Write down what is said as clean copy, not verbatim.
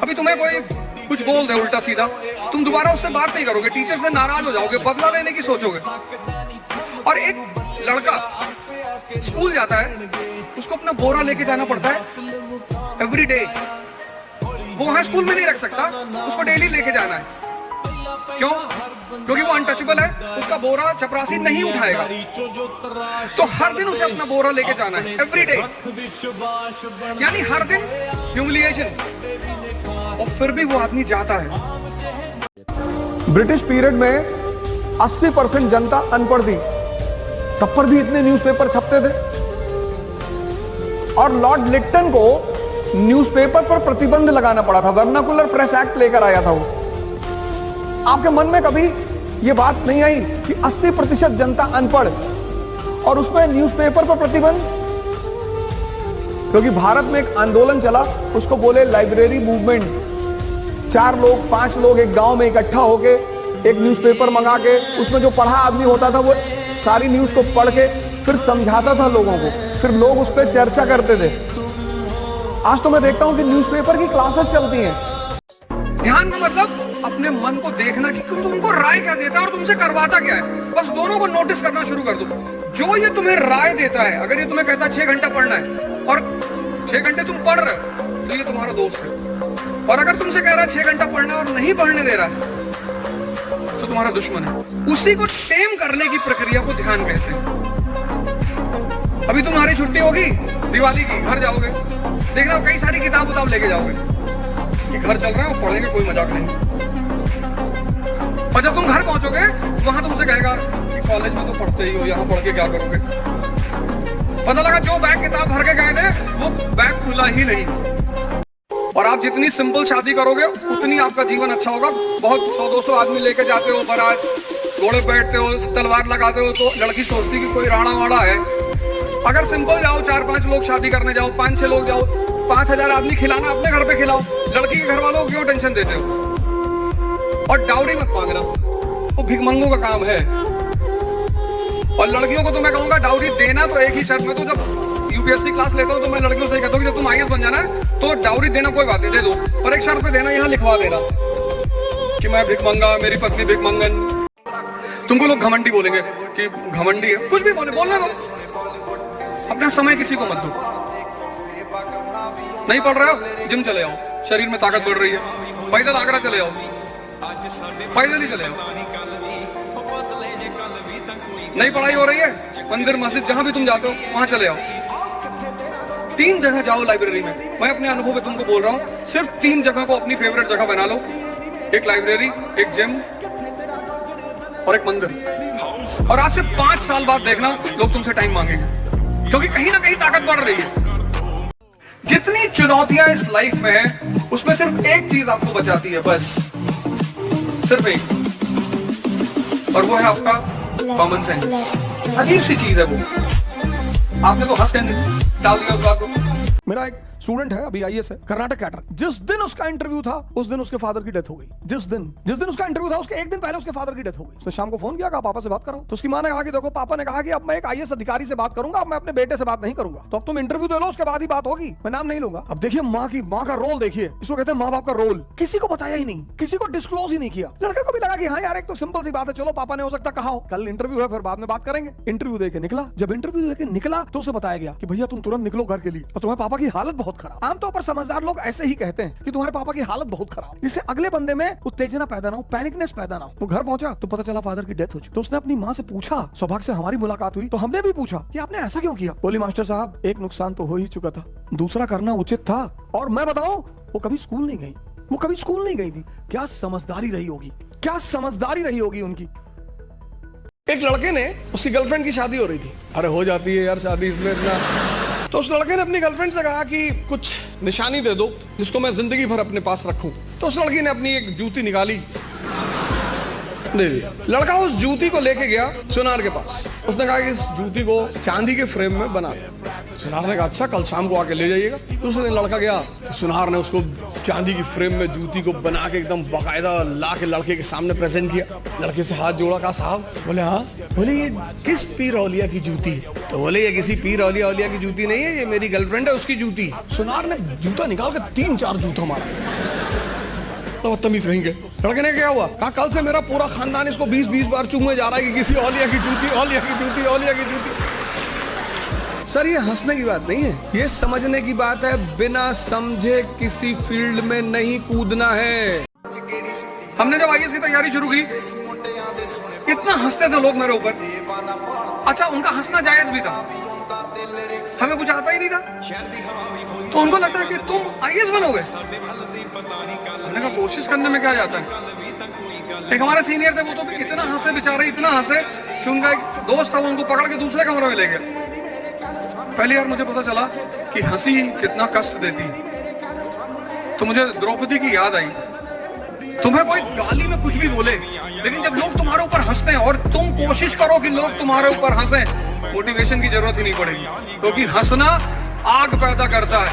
अभी तुम्हें कोई कुछ बोल दे उल्टा सीधा, तुम दोबारा उससे बात नहीं करोगे, टीचर से नाराज हो जाओगे, बदला लेने की सोचोगे। और एक लड़का स्कूल जाता है, उसको अपना बोरा लेके जाना पड़ता है एवरी डे। वो वहां स्कूल में नहीं रख सकता, उसको डेली लेके जाना है। क्यों? क्योंकि वो अनटचेबल है, उसका बोरा चपरासी नहीं उठाएगा। तो हर दिन उसे अपना बोरा लेके जाना है एवरी डे, यानी हर दिन ह्यूमिलिएशन। और फिर भी वो आदमी जाता है। ब्रिटिश पीरियड में 80% जनता अनपढ़ थी, तब पर भी इतने न्यूज़पेपर छपते थे। और लॉर्ड लिट्टन को न्यूज़पेपर पर प्रतिबंध लगाना पड़ा था, वर्नाकुलर प्रेस एक्ट लेकर आया था वो। आपके मन में कभी यह बात नहीं आई कि 80% जनता अनपढ़ और उसमें न्यूज़पेपर पर प्रतिबंध? क्योंकि भारत में एक आंदोलन चला, उसको बोले लाइब्रेरी मूवमेंट। 4 लोग 5 लोग एक गांव में इकट्ठा होके एक न्यूज़पेपर मंगा के, उसमें जो पढ़ा आदमी होता था वो सारी न्यूज़ को पढ़ के फिर समझाता था लोगों को, फिर लोग उस पर चर्चा करते थे। आज तो मैं देखता हूं कि न्यूज़पेपर की क्लासेस चलती हैं। ध्यान का मतलब अपने मन को देखना कि तुमको राय क्या देता है और तुमसे करवाता क्या है, बस दोनों को नोटिस करना शुरू कर दो। जो ये तुम्हें राय देता है, अगर ये तुम्हें कहता है 6 घंटा पढ़ना है और 6 घंटे तुम पढ़ रहे हो, तो ये तुम्हारा दोस्त है। और अगर तुमसे कह रहा है 6 घंटा पढ़ना है और नहीं पढ़ने दे रहा है, तो तुम्हारा दुश्मन है। उसी को टेम करने की प्रक्रिया को ध्यान कहते हैं। अभी तुम्हारी छुट्टी होगी दिवाली की, घर जाओगे, देखना कई सारी किताब उताब लेके जाओगे कि घर चल रहा है, वो पढ़ेंगे, कोई मजाक नहीं। और जब तुम घर पहुंचोगे, वहां तुमसे कहेगा कि कॉलेज में तो पढ़ते ही हो, यहाँ पढ़ के क्या करोगे। पता लगा जो बैग किताब भर के गए थे वो बैग खुला ही नहीं। और आप जितनी सिंपल शादी करोगे उतनी आपका जीवन अच्छा होगा। बहुत 100-200 आदमी लेके जाते हो बारात, घोड़े बैठते हो, तलवार लगाते हो, तो लड़की सोचती कि कोई राणा वाड़ा है। अगर सिंपल जाओ, 4-5 लोग शादी करने जाओ, 5-6 लोग जाओ, 5000 आदमी खिलाना अपने घर पे खिलाओ, लड़की के घर वालों को क्यों टेंशन देते हो। और डाउरी मत मांगना, वो भिखमंगों का काम है। और लड़कियों को तो मैं कहूंगा डाउरी देना तो एक ही शर्त में, तो जब यूपीएससी क्लास लेता हूं तो मैं लड़कियों से कहता हूं कि जब तुम आईएएस बन जाना है तो डाउरी देना कोई बात नहीं, दे दो, पर एक शर्त पे देना, यहाँ लिखवा देना कि मैं भिखमंगा, मेरी पत्नी भिखमंगन। तुमको लोग घमंडी बोलेंगे कि घमंडी है, कुछ भी बोले, बोलने दो। अपना समय किसी को मत दो। नहीं पढ़ रहे हो, जिम चले आओ, शरीर में ताकत बढ़ रही है। पैदल आगरा चले आओ, पैदल ही चले आओ। नई पढ़ाई हो रही है, मंदिर मस्जिद जहां भी तुम जाते हो वहां चले आओ। 3 जगह जाओ लाइब्रेरी में। मैं अपने अनुभव में तुमको बोल रहा हूं, सिर्फ 3 जगह को अपनी फेवरेट जगह बना लो। एक लाइब्रेरी, एक जिम और एक मंदिर। और आज से 5 साल बाद देखना लोग तुमसे टाइम मांगेंगे, क्योंकि कहीं ना कहीं ताकत बढ़ रही है। जितनी चुनौतियां इस लाइफ में है, उसमें सिर्फ एक चीज आपको बचाती है, बस सिर्फ एक, और वो है आपका कॉमन सेंस। अजीब सी चीज है वो, आपने तो हंस के डाल दिया उस बात को। मेरा एक स्टूडेंट है, अभी आईएएस है, कर्नाटक कैडर। जिस दिन उसका इंटरव्यू था उस दिन उसके फादर की डेथ हो गई। जिस दिन उसका इंटरव्यू था उसके एक दिन पहले उसके फादर की डेथ हो गई। उसने शाम को फोन किया, कहा पापा से बात करो। तो उसकी मां ने कहा कि देखो, पापा ने कहा कि अब मैं एक आईएएस अधिकारी से बात करूंगा, अब मैं अपने बेटे से बात नहीं करूंगा, तो अब तुम इंटरव्यू दे लो, उसके बाद ही बात होगी, मैं नाम नहीं लूंगा। अब देखिए माँ का रोल देखिए, इसको कहते हैं माँ बाप का रोल। किसी को बताया ही नहीं, किसी को डिस्क्लोज ही नहीं किया। लड़के को भी लगा कि हाँ यार, एक तो सिंपल सी बात है, चलो पापा ने हो सकता कहा हो, कल इंटरव्यू है, फिर बाद में बात करेंगे। इंटरव्यू देके निकला। जब इंटरव्यू देके निकला तो उसे बताया गया कि भैया तुम तुरंत निकलो घर के लिए, और तुम्हारे पापा की हालत बहुत खराब। आमतौर पर समझदार लोग ऐसे ही कहते हैं कि तुम्हारे पापा की हालत बहुत खराब, जिससे अगले बंदे में उत्तेजना पैदा ना हो, पैनिकनेस पैदा ना हो। तो घर पहुंचा तो पता चला फादर की डेथ हो चुकी। तो उसने अपनी माँ से पूछा, सौभाग्य से हमारी मुलाकात हुई, तो हमने भी पूछा कि आपने ऐसा क्यों किया। बोली, मास्टर साहब, एक नुकसान तो हो ही चुका था, दूसरा करना उचित था। और मैं बताऊं, वो कभी स्कूल नहीं गई, वो कभी स्कूल नहीं गई थी। क्या समझदारी रही होगी, क्या समझदारी रही होगी उनकी। एक लड़के ने, उसकी गर्लफ्रेंड की शादी हो रही थी। अरे हो जाती है यार शादी, इसमें इतना। तो उस लड़के ने अपनी गर्लफ्रेंड से कहा कि कुछ निशानी दे दो जिसको मैं जिंदगी भर अपने पास रखूं। तो उस लड़की ने अपनी एक जूती निकाली, दे दिया। लड़का उस जूती को लेके गया सुनार के पास। उसने कहा कि इस जूती को चांदी के फ्रेम में बना दो। सुनार ने कहा अच्छा, कल शाम को आके ले जाइएगा। दूसरे दिन लड़का गया तो सुनार ने उसको चांदी की फ्रेम में जूती को बना के एकदम बाकायदा ला के लड़के के सामने प्रेजेंट किया। लड़के से हाथ जोड़ा, कहा साहब। बोले हाँ। बोले ये किस पीर औलिया की जूती है? तो बोले ये किसी पीर औलिया की जूती नहीं है, ये मेरी गर्लफ्रेंड है, उसकी जूती। सुनार ने जूता निकाल के 3-4 जूता मारा। तो बदतमीज कहेंगे। लड़के ने क्या हुआ, कहा कल से मेरा पूरा खानदान इसको 20-20 बार चूमने जा रहा है कि किसी औलिया की जूती, औलिया की जूती, औलिया की जूती। सर ये हंसने की बात नहीं है, ये समझने की बात है। बिना समझे किसी फील्ड में नहीं कूदना है। हमने जब आईएएस की तैयारी शुरू की, इतना हंसते थे लोग मेरे ऊपर। अच्छा, उनका हंसना जायज भी था, हमें कुछ आता ही नहीं था, तो उनको लगता है कि तुम आईएएस बनोगे। हमने कहा कोशिश करने में क्या जाता है। एक हमारे सीनियर थे, वो तो इतना हंसे बेचारे, इतना हंसे कि उनका एक दोस्त था, वो उनको पकड़ के दूसरे कमरे में ले गया। पहली बार मुझे पता चला कि हंसी कितना कष्ट देती है। तो मुझे द्रौपदी की याद आई। तुम्हें कोई गाली में कुछ भी बोले, लेकिन जब लोग तुम्हारे ऊपर हंसते हैं और तुम कोशिश करो कि लोग तुम्हारे ऊपर हंसे, मोटिवेशन की जरूरत ही नहीं पड़ेगी, क्योंकि हंसना आग पैदा करता है।